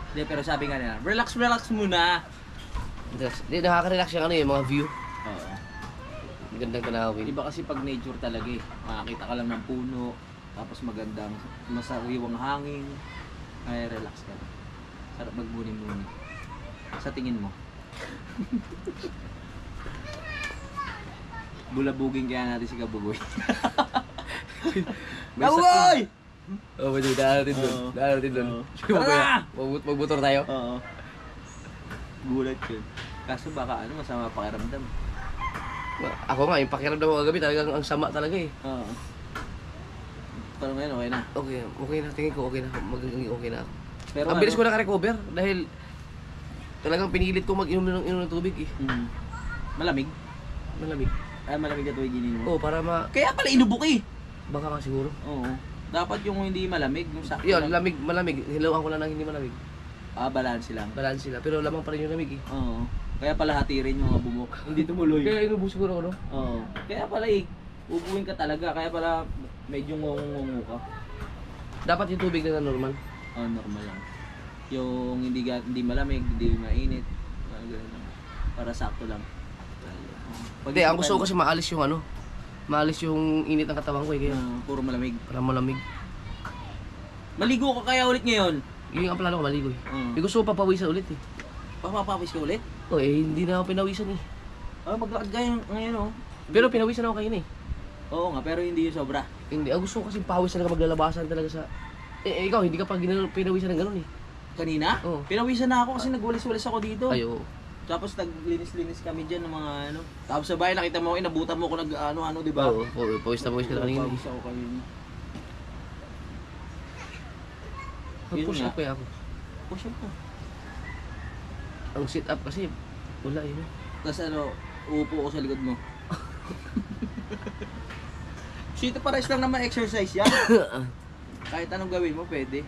Speaker 2: Hindi, pero sabi nga nila, relax muna.
Speaker 1: Hindi, nakaka-relax yung ano yung mga view.
Speaker 2: Oo.
Speaker 1: Magandang tanawin.
Speaker 2: Iba kasi pag nature talaga eh. Makakita ka lang ng puno, tapos magandang, masariwang hangin. Ay, relax ka. Sarap magmuni-muni. Sa tingin mo? Bulabugin kaya natin si Kabugoy. Kabugoy!
Speaker 1: Oo, pwede. Daan natin doon.
Speaker 2: Oo.
Speaker 1: Daan natin doon.
Speaker 2: Oo.
Speaker 1: Sige, mamaya. Magmotor tayo.
Speaker 2: Oo. Gulat yun. Kaso baka ano, masama pakiramdam.
Speaker 1: Ako nga, yung pakiramdam ko kagabi talagang ang sama talaga eh.
Speaker 2: Oo. Pero ngayon, okay na.
Speaker 1: Okay na. Tingin ko okay na. Magiging okay na ako.
Speaker 2: Pero
Speaker 1: Ang bilis ko naka-recover dahil talagang pinilit ko mag-inom ng tubig eh.
Speaker 2: Malamig.
Speaker 1: Malamig.
Speaker 2: Ay, malamig na tubig ininom mo.
Speaker 1: Oo, para
Speaker 2: Kaya pala inubok eh.
Speaker 1: baka nga siguro.
Speaker 2: Oo. Dapat yung hindi malamig, yung sakto
Speaker 1: Yun,
Speaker 2: lang.
Speaker 1: malamig. Hilawan ko lang ng hindi malamig.
Speaker 2: Balance lang.
Speaker 1: Balance sila. Pero lamang pa rin yung lamig eh.
Speaker 2: Oo. Kaya pala hati rin yung mga bubok. Hindi tumuloy.
Speaker 1: Kaya inubo siguro ako, no?
Speaker 2: Oo. Kaya pala eh. Ubuin ka talaga. Kaya pala medyo ngungungungu ka.
Speaker 1: Dapat yung tubig na normal.
Speaker 2: Normal lang. Yung hindi malamig, hindi mainit. Ganun lang. Para sakto lang.
Speaker 1: Hindi, ang gusto ko kasi maalis yung ano. Maalis yung init ng katawan ko eh. Kaya
Speaker 2: Puro malamig.
Speaker 1: para malamig.
Speaker 2: Maligo ka kaya ulit ngayon?
Speaker 1: Yun ang plano ko, maligo eh.
Speaker 2: Oo.
Speaker 1: Eh, gusto ko papawisan ulit eh.
Speaker 2: Papapawis ka ulit?
Speaker 1: Oh, eh, hindi na ako pinawisan eh.
Speaker 2: Maglakad ka ngayon oh.
Speaker 1: Pero pinawisan ako kanina eh.
Speaker 2: Oo nga, pero hindi yung sobra.
Speaker 1: Hindi, ang gusto ko kasi pawis talaga maglalabasan talaga sa... ikaw, hindi ka pa pinawisan ng ganun eh.
Speaker 2: Kanina?
Speaker 1: Oo.
Speaker 2: Pinawisan na ako kasi nagwalis-walis ako dito.
Speaker 1: Ay, oo.
Speaker 2: Tapos naglinis-linis kami dyan ng mga ano. Tapos sa bahay nakita mo ako, inabutan mo ako nag ano, di ba?
Speaker 1: Oo, pawis na pawis ka na kanina eh.
Speaker 2: Pawis ako kanina. Yun
Speaker 1: Mag-push
Speaker 2: nga.
Speaker 1: up kaya ako.
Speaker 2: Push up ka.
Speaker 1: Ang sit up kasi, wala eh.
Speaker 2: Tapos ano, uupo ako sa likod mo. Sito pares lang naman exercise yan. Kahit anong gawin mo, pwede.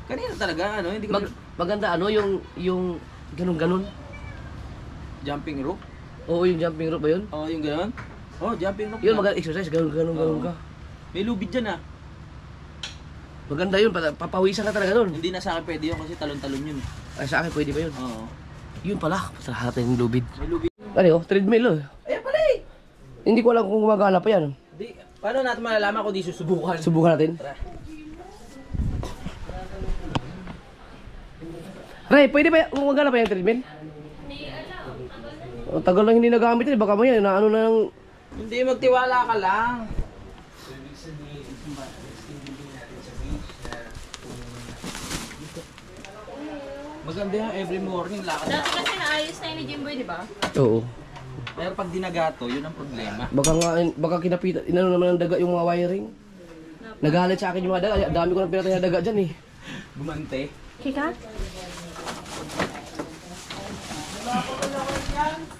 Speaker 2: Kanina talaga, ano, hindi ko...
Speaker 1: Maganda ano, yung ganun-ganun.
Speaker 2: Jumping rope?
Speaker 1: Oo, yung jumping rope ba yun?
Speaker 2: Oo, yung gano'n? Oo, jumping rope.
Speaker 1: Yun,
Speaker 2: na.
Speaker 1: maganda exercise, ganun
Speaker 2: Oo.
Speaker 1: ka.
Speaker 2: May lubid dyan ah.
Speaker 1: Maganda yun, papawisan ka talaga nun.
Speaker 2: Hindi na sa akin pwede yun kasi talon-talon yun.
Speaker 1: Ay, sa akin pwede ba yun?
Speaker 2: Oo.
Speaker 1: Yun pala, masarap yung lubid.
Speaker 2: May lubid.
Speaker 1: Ano oh, treadmill oh.
Speaker 2: Ayan pala eh!
Speaker 1: Hindi ko alam kung gumagana pa yan.
Speaker 2: Di, paano natin malalaman kung di susubukan?
Speaker 1: Subukan natin. Ray, pwede ba gumagana pa yung treadmill? Hindi alam. Tagal lang hindi nagamit eh, baka mo yan, na ano na ng...
Speaker 2: Hindi, magtiwala ka lang. Maganda yan, every morning lakad
Speaker 3: Dati kasi naayos na yun ni Jimboy, di ba?
Speaker 1: Oo.
Speaker 2: Pero pag dinagato, yun ang problema.
Speaker 1: Baka kinapitan, inano naman ng daga yung mga wiring. Nagalit sa akin yung mga daga, dami ko nang pinatay na daga dyan eh.
Speaker 2: Gumante.
Speaker 3: Kika?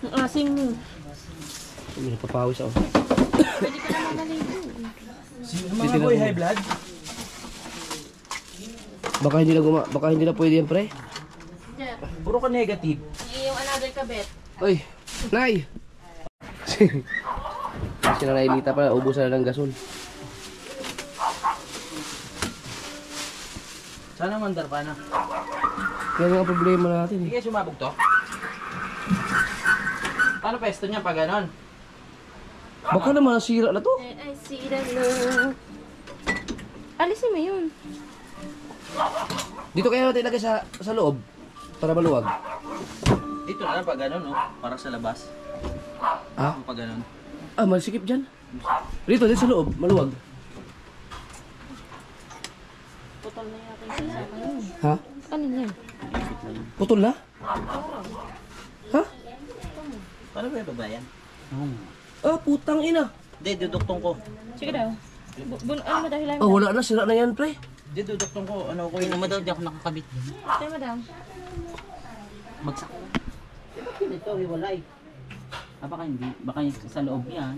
Speaker 3: Ang asing mo.
Speaker 1: Hindi, napapawis ako.
Speaker 3: Pwede ka naman naligo.
Speaker 2: Mga boy, high blood?
Speaker 1: Baka hindi na pwede yan pre.
Speaker 3: Jeff,
Speaker 2: Puro ka negative.
Speaker 3: yung another kabet.
Speaker 1: Oy, Nay! Si Nanay Lita pala, ubusan na ng gasol.
Speaker 2: Sana mandar pa na.
Speaker 1: Yan ang problema natin eh.
Speaker 2: Sige, sumabog to. Paano pesto niya pag ganon?
Speaker 1: Baka naman nasira na to.
Speaker 3: I see the love. Alisin mo yun.
Speaker 1: Dito kaya natin ilagay sa loob para maluwag.
Speaker 2: Dito na lang pag ganon, no? Para sa labas.
Speaker 1: Ha?
Speaker 2: Pag ganon.
Speaker 1: Ah, malsikip dyan. Dito sa loob, maluwag.
Speaker 3: Putol na yung aking sasama yun.
Speaker 1: Ha?
Speaker 3: Ano yan?
Speaker 1: Putol na? Ha?
Speaker 2: Paano ba yung babayan?
Speaker 1: Ah, putang ina.
Speaker 2: Hindi, duduktong ko.
Speaker 3: Sige daw. Ano mo dahil
Speaker 1: Oh, wala na, sira na yan pre.
Speaker 2: Hindi, duduktong ko. Ano ko yun? Daw, di ako nakakabit.
Speaker 3: Tayo mo daw.
Speaker 2: Magsak.
Speaker 4: Ito, hiwalay. Baka hindi. Baka sa loob yan.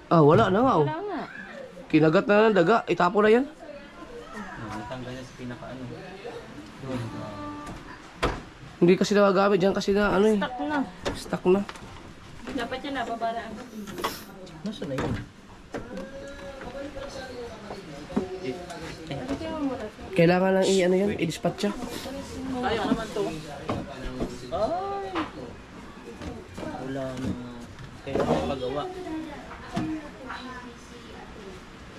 Speaker 1: Ah, wala na nga oh.
Speaker 3: Wala nga.
Speaker 1: Kinagat na ng daga, itapo na yan.
Speaker 2: Natanggal niya sa pinaka-ano.
Speaker 1: Hindi kasi nagagamit dyan kasi na ano eh.
Speaker 3: Stuck na.
Speaker 1: Stuck na.
Speaker 3: Dapat yan nababaraan.
Speaker 2: Nasaan na yun?
Speaker 1: Kailangan lang i-ano yan, i-dispatch siya.
Speaker 2: Kaya naman to. Ay! Wala na. Kailangan magawa.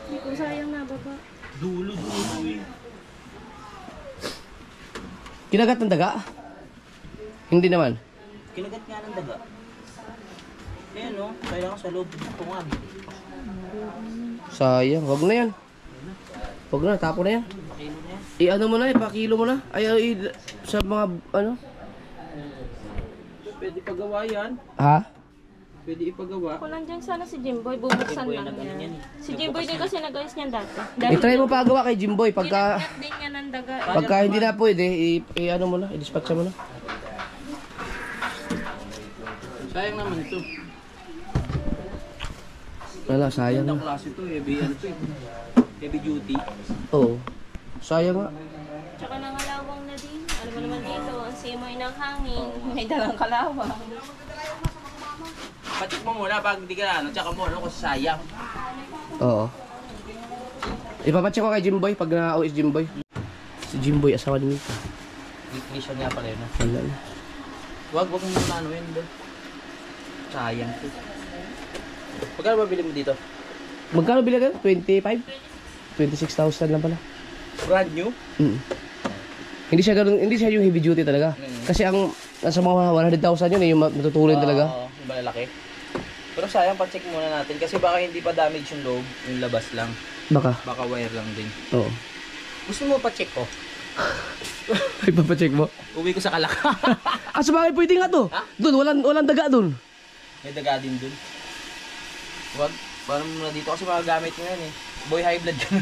Speaker 3: Hindi ko sayang nababa.
Speaker 2: Dulo eh.
Speaker 1: Kinagat ng daga? Hindi naman.
Speaker 2: Kinagat nga ng daga. Ayan no, kailangan sa loob. Tungan.
Speaker 1: Sayang, wag na yan. Wag na, tapo na yan.
Speaker 2: Pakilo na yan.
Speaker 1: I-ano mo na, ipakilo mo na. Ay, sa mga, ano?
Speaker 2: Pwede pagawa yan.
Speaker 1: Ha?
Speaker 2: Pwede ipagawa.
Speaker 3: Kung nandyan sana si Jimboy, bubuksan
Speaker 2: Jimboy
Speaker 3: lang
Speaker 2: na ganun yan
Speaker 3: niya.
Speaker 2: eh.
Speaker 3: Si Jimboy din kasi nag-ayos niyan dati.
Speaker 1: I-try mo pagawa kay Jimboy. Pagka
Speaker 3: Ginat din niya ng daga.
Speaker 1: hindi na pwede, i-ano mo na, i-dispatch mo na.
Speaker 2: Sayang naman ito.
Speaker 1: Wala, sayang
Speaker 2: Gandang
Speaker 1: na.
Speaker 2: klase to, heavy ano to eh. Heavy duty.
Speaker 1: Oo. Sayang nga.
Speaker 3: Tsaka nangalawang na din. Alam mo naman dito, ang simoy ng hangin. May dalang kalawang.
Speaker 2: Patik mo muna pag hindi ka na ano, tsaka mo ano kasi sayang.
Speaker 1: Oo. Ipapacheck ko kay Jimboy pag na-uwi si Jimboy. Si Jimboy, asawa ni Mika.
Speaker 2: Ignition nga pala yun.
Speaker 1: Wala na.
Speaker 2: Wag mo na ano yun doon. Sayang to. Pagkano ba bili mo dito?
Speaker 1: Magkano bili ka? 25? 26,000 lang pala.
Speaker 2: Brand new?
Speaker 1: Hindi siya ganun, hindi siya yung heavy duty talaga. Kasi ang nasa mga 100,000 yun eh, yung matutulin talaga.
Speaker 2: Oo, yung malalaki. Pero sayang pa-check muna natin kasi baka hindi pa damage yung loob, yung labas lang.
Speaker 1: Baka.
Speaker 2: Baka wire lang din.
Speaker 1: Oo.
Speaker 2: Gusto mo pa-check ko?
Speaker 1: Ipapacheck mo.
Speaker 2: Uwi ko sa Kalaka.
Speaker 1: Ah, sa bagay pwede nga to.
Speaker 2: Ha?
Speaker 1: Doon, walang daga doon.
Speaker 2: May daga din dun. Wag, parang muna dito kasi magagamit mo yan eh. Boy high blood ka na.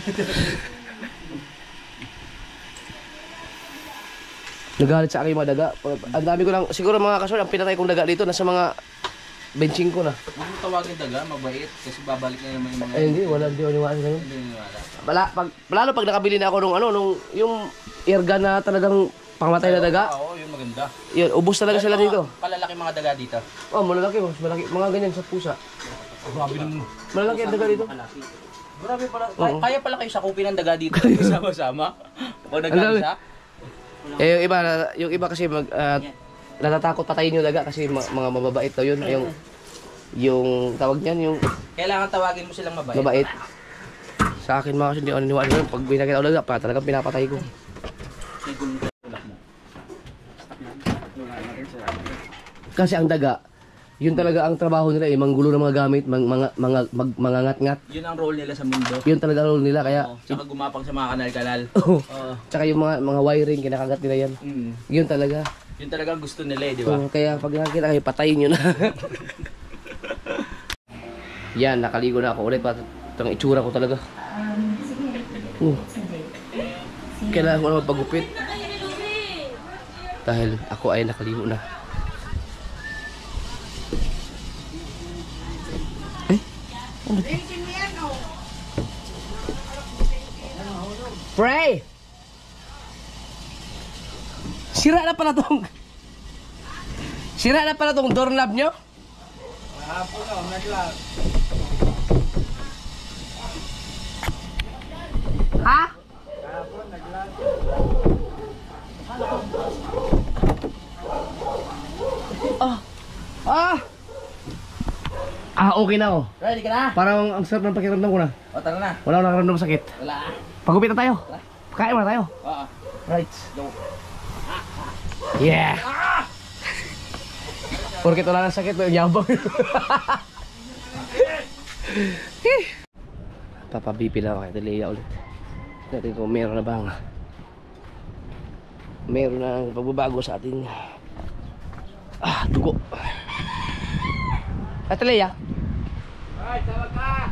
Speaker 1: Nagalit sa akin yung mga daga. Ang dami ko lang, siguro mga kasol, ang pinatay kong daga dito, nasa mga benching ko na.
Speaker 2: Huwag mo tawagin daga, mabait. Kasi babalik na naman yung mga...
Speaker 1: Ay, hindi, hindi ko niwaan ganun.
Speaker 2: Hindi niniwala.
Speaker 1: Lalo pag nakabili na ako nung yung airgun na talagang pangmatay na daga.
Speaker 2: Oo, yun maganda.
Speaker 1: Yun, ubos talaga sila dito.
Speaker 2: Palalaki mga daga dito.
Speaker 1: Oh, malalaki, mas malaki. Mga ganyan sa pusa.
Speaker 2: Grabe naman.
Speaker 1: Malalaki ang daga dito.
Speaker 2: Grabe pala. Kaya pala kayo sakupin ng daga dito. Sama-sama. Pag
Speaker 1: Ang dami.
Speaker 2: nag-isa.
Speaker 1: Eh, yung iba kasi natatakot patayin yung daga kasi mga mababait daw yun. Yung tawag niyan, yung
Speaker 2: Kailangan tawagin mo silang mabait.
Speaker 1: mabait. Sa akin mga kasi hindi ako naniwala yun. Pag binakita ko daga, talagang pinapatay ko. Kasi ang daga, yun talaga ang trabaho nila eh, manggulo ng mga gamit, mangangat-ngat.
Speaker 2: Yun ang role nila sa mundo.
Speaker 1: Yun talaga ang role nila, kaya
Speaker 2: Tsaka gumapang sa mga kanal-kanal.
Speaker 1: oh,
Speaker 2: Oo.
Speaker 1: tsaka yung mga wiring, kinakagat nila yan. Yun talaga.
Speaker 2: Yun talaga ang gusto nila eh, di ba?
Speaker 1: Oh, kaya pag nakakita kayo, patayin nyo na. Yan, nakaligo na ako ulit. Ito ang itsura ko talaga. Kailangan ko na magpagupit. Dahil ako ay nakaligo na. Pray! Sira na pala tong... Sira na pala tong doorknob nyo? Ha? Okay na ako.
Speaker 2: Ready ka na?
Speaker 1: Parang ang sarap ng pakiramdam ko na.
Speaker 2: O, tara na.
Speaker 1: Wala akong nakaramdam ng sakit.
Speaker 2: Wala.
Speaker 1: Pagupit na tayo. Kain muna tayo.
Speaker 2: Oo.
Speaker 1: Right. Yeah. Porkit wala ng sakit, yabang. Papabipi lang ako kay Delia ulit. Natin kung meron na bang meron na pagbabago sa ating dugo. Ate Leia. Ay, tawag ka.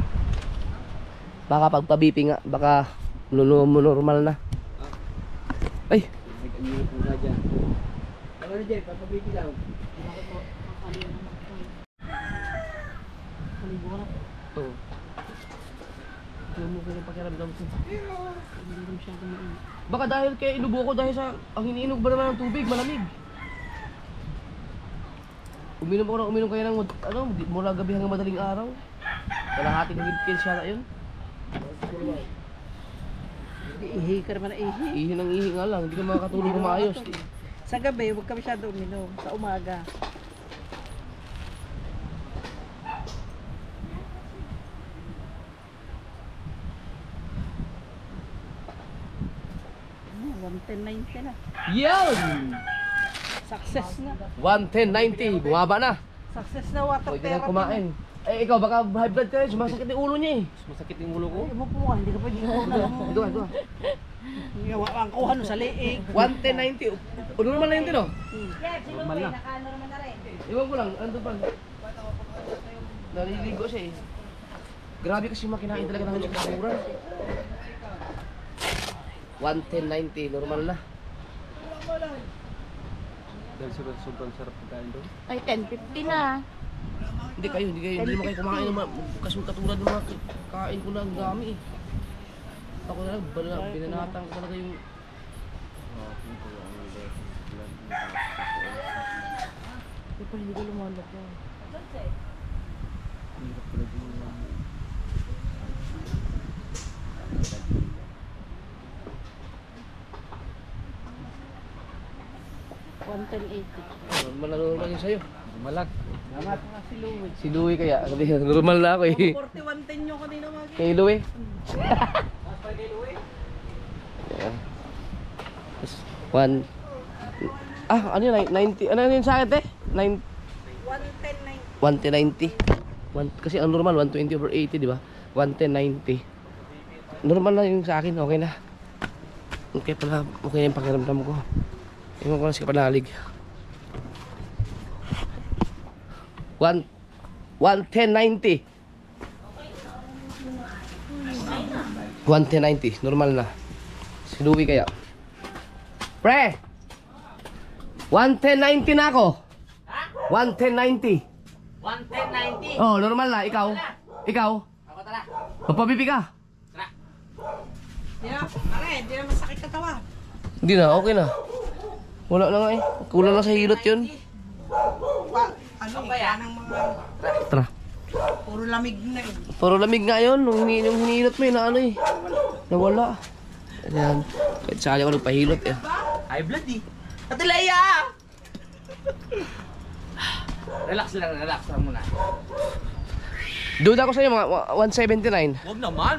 Speaker 1: Baka pagpabipi nga, baka normal na. Ay. Ano dyan, pagpabipi lang. Oo. Tignan mo kung pakiramdam ko. Baka dahil kaya inubo ko dahil sa ang iniinog ba naman ng tubig, malamig. Uminom ako ng uminom kaya ng mula gabi hanggang madaling araw. Kalahating Wilkins siya na yun.
Speaker 5: Ihi ka naman na ihi.
Speaker 1: Ihi ng ihi nga lang, hindi ka makakatulog na maayos.
Speaker 5: Sa gabi, huwag ka masyado uminom. Sa umaga. Oh, 110.90 na.
Speaker 1: Yan!
Speaker 5: Success na.
Speaker 1: 110.90, bumaba na.
Speaker 5: Success na water
Speaker 1: Pwede na
Speaker 5: therapy.
Speaker 1: kumain. Eh ikaw baka high blood ka rin, sumasakit yung ulo niya eh. Sumasakit yung ulo ko.
Speaker 5: Ay, mo po, hindi ka pwede ko na mo.
Speaker 1: Ito ka.
Speaker 5: Ang kuha no sa liig.
Speaker 1: 110.90. O normal na yun din oh.
Speaker 3: Normal na. Nakaano naman na rin.
Speaker 1: Iwan ko lang, ando pa. Naliligo siya eh. Grabe kasi makinain talaga ng kasura. 110.90, normal na.
Speaker 6: Dahil sobrang sarap pagkain doon.
Speaker 3: Ay, 10.50 na.
Speaker 1: Hindi naman kayo kumain ng mga katulad ng mga kain ko na ang dami eh. Ako na lang, binanatang ko talaga yung... Hindi ko lumalak yan. Normal yun sa'yo. Malag.
Speaker 5: Salamat nga si Louie.
Speaker 1: Si Louie kaya, normal na ako eh.
Speaker 5: 4110 nyo kanina mga
Speaker 1: Kay Louie. Yeah. One. Ano yun? 90. Ano yun sa akin eh? 110, 90. Kasi ang normal, 120/80, di ba? 110/90. Normal na yung sa akin, okay na. Okay pala, okay na yung pakiramdam ko. Ewan ko na si kapanalig. 110/90. 110/90, normal na. Si Louie kaya. Pre! 110/90 na ako. 110/90.
Speaker 2: 110.90.
Speaker 1: Oh, normal na. Ikaw? Ikaw?
Speaker 2: Ako tara.
Speaker 1: Magpapipi ka?
Speaker 5: Hindi na masakit katawa.
Speaker 1: Hindi na, okay na. Wala na nga eh. Kulang na sa hilot yun.
Speaker 5: Ano kaya ng mga
Speaker 1: Tara.
Speaker 5: puro lamig na eh.
Speaker 1: Puro lamig nga yun. Yung hinihilot mo eh, na ano eh. Nawala. Ayan. Kahit sali ako nagpahilot eh.
Speaker 2: High blood eh. Ate Leia! Relax lang muna.
Speaker 1: Duda ko sa'yo mga 179.
Speaker 2: Huwag naman.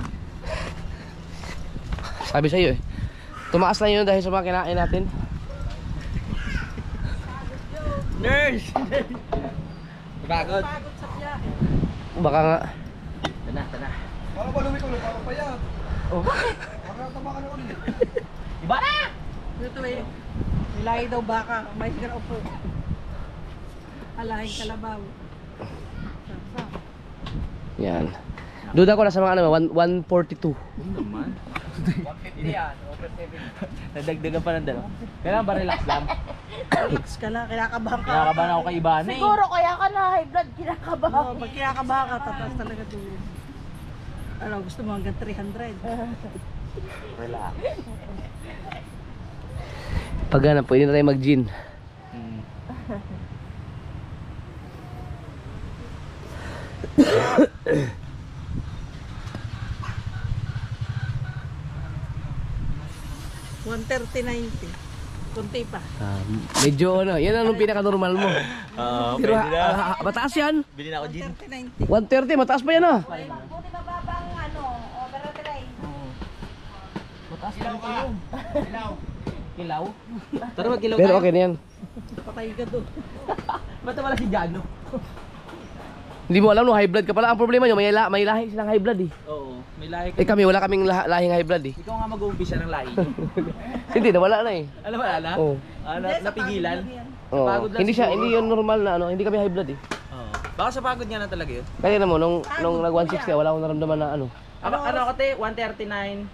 Speaker 1: Sabi sa'yo eh. Tumaas lang yun dahil sa mga kinain natin.
Speaker 2: Nurse! Pagod.
Speaker 5: Pagod sa biyahe.
Speaker 1: Baka nga.
Speaker 2: Tana.
Speaker 6: Parang balumi ko lang, parang payat.
Speaker 2: Oh, bakit?
Speaker 6: Parang tama ka na ulit.
Speaker 2: Iba na!
Speaker 5: Ito eh. Nilahi daw baka. May sigar upo. Alahing kalabaw.
Speaker 1: Yan. Duda ko na sa mga ano, 142.
Speaker 2: Naman. 150 yan. Over 7. Nadagdagan pa ng dalawa. Kailangan ba relax lang?
Speaker 5: Relax ka lang. Kinakabahan ka.
Speaker 2: Nakakabahan ako kay Ibana eh.
Speaker 3: Siguro kaya ka na high blood, kinakabahan.
Speaker 5: Oo, pag kinakabahan ka, tataas talaga doon. Ano, gusto mo hanggang 300.
Speaker 2: Relax.
Speaker 1: Pag ano, pwede na tayo mag-gin.
Speaker 2: Hmm.
Speaker 5: $130.90. Kunti pa.
Speaker 1: Medyo ano, yan ang pinaka-normal mo. Pero mataas yan.
Speaker 2: Bili na ako gin.
Speaker 5: $130.90.
Speaker 1: 130, mataas pa yan ah.
Speaker 3: Buti mababang ano, override.
Speaker 2: Mataas pa rin yun. Kilaw? Tara mag-kilaw
Speaker 1: Pero
Speaker 2: tayo.
Speaker 1: okay na yan.
Speaker 5: Patay ka doon.
Speaker 2: Ba't wala si Jano?
Speaker 1: Hindi mo alam no, high blood ka pala. Ang problema nyo, may lahi silang high blood eh.
Speaker 2: Oo. May lahi ka.
Speaker 1: Eh kami, wala kaming lahing high blood eh.
Speaker 2: Ikaw nga mag-uumpisa ng lahi.
Speaker 1: Hindi, nawala na eh.
Speaker 2: Alam mo, Ala?
Speaker 1: Oo.
Speaker 2: Napigilan?
Speaker 1: Oo.
Speaker 2: Pagod lang
Speaker 1: Hindi siya,
Speaker 2: siguro.
Speaker 1: hindi yun normal na ano, hindi kami high blood eh.
Speaker 2: Oo. Baka sa pagod niya na talaga yun.
Speaker 1: Kaya na mo, nung nag 160, wala akong naramdaman na ano.
Speaker 2: Ano ako te? 139?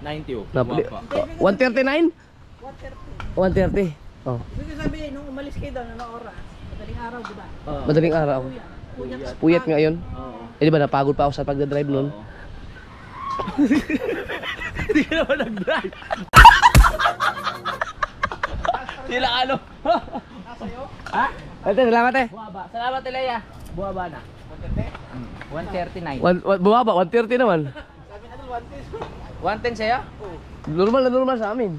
Speaker 2: 90 oh.
Speaker 1: Napuli.
Speaker 2: Guwapa.
Speaker 1: 139?
Speaker 5: 130.
Speaker 1: 130. Oh.
Speaker 5: Ibig sabihin, nung umalis kayo doon, ano oras? Madaling araw, di ba?
Speaker 2: Oo.
Speaker 1: Madaling araw.
Speaker 5: Puyat.
Speaker 1: Puyat nga yun.
Speaker 2: Oo.
Speaker 1: Eh di ba napagod pa ako sa pagdadrive nun?
Speaker 2: Oo. Hindi ka naman nag-drive. Sila ano? Ha?
Speaker 1: Ate, salamat eh.
Speaker 2: Buwaba. Salamat Leia. Buwaba na. 139.
Speaker 1: Bumaba, 130 naman.
Speaker 2: 110 sa'yo?
Speaker 1: Normal na normal sa amin.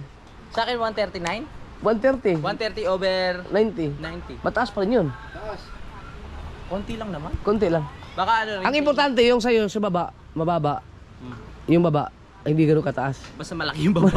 Speaker 2: Sa akin 139?
Speaker 1: 130.
Speaker 2: 130 over
Speaker 1: 90.
Speaker 2: 90.
Speaker 1: Mataas pa rin yun.
Speaker 2: Konti lang naman.
Speaker 1: Konti lang.
Speaker 2: Baka ano rin.
Speaker 1: Ang importante yung sa'yo sa baba, mababa. Yung baba, hindi gano'ng kataas.
Speaker 2: Basta malaki yung baba.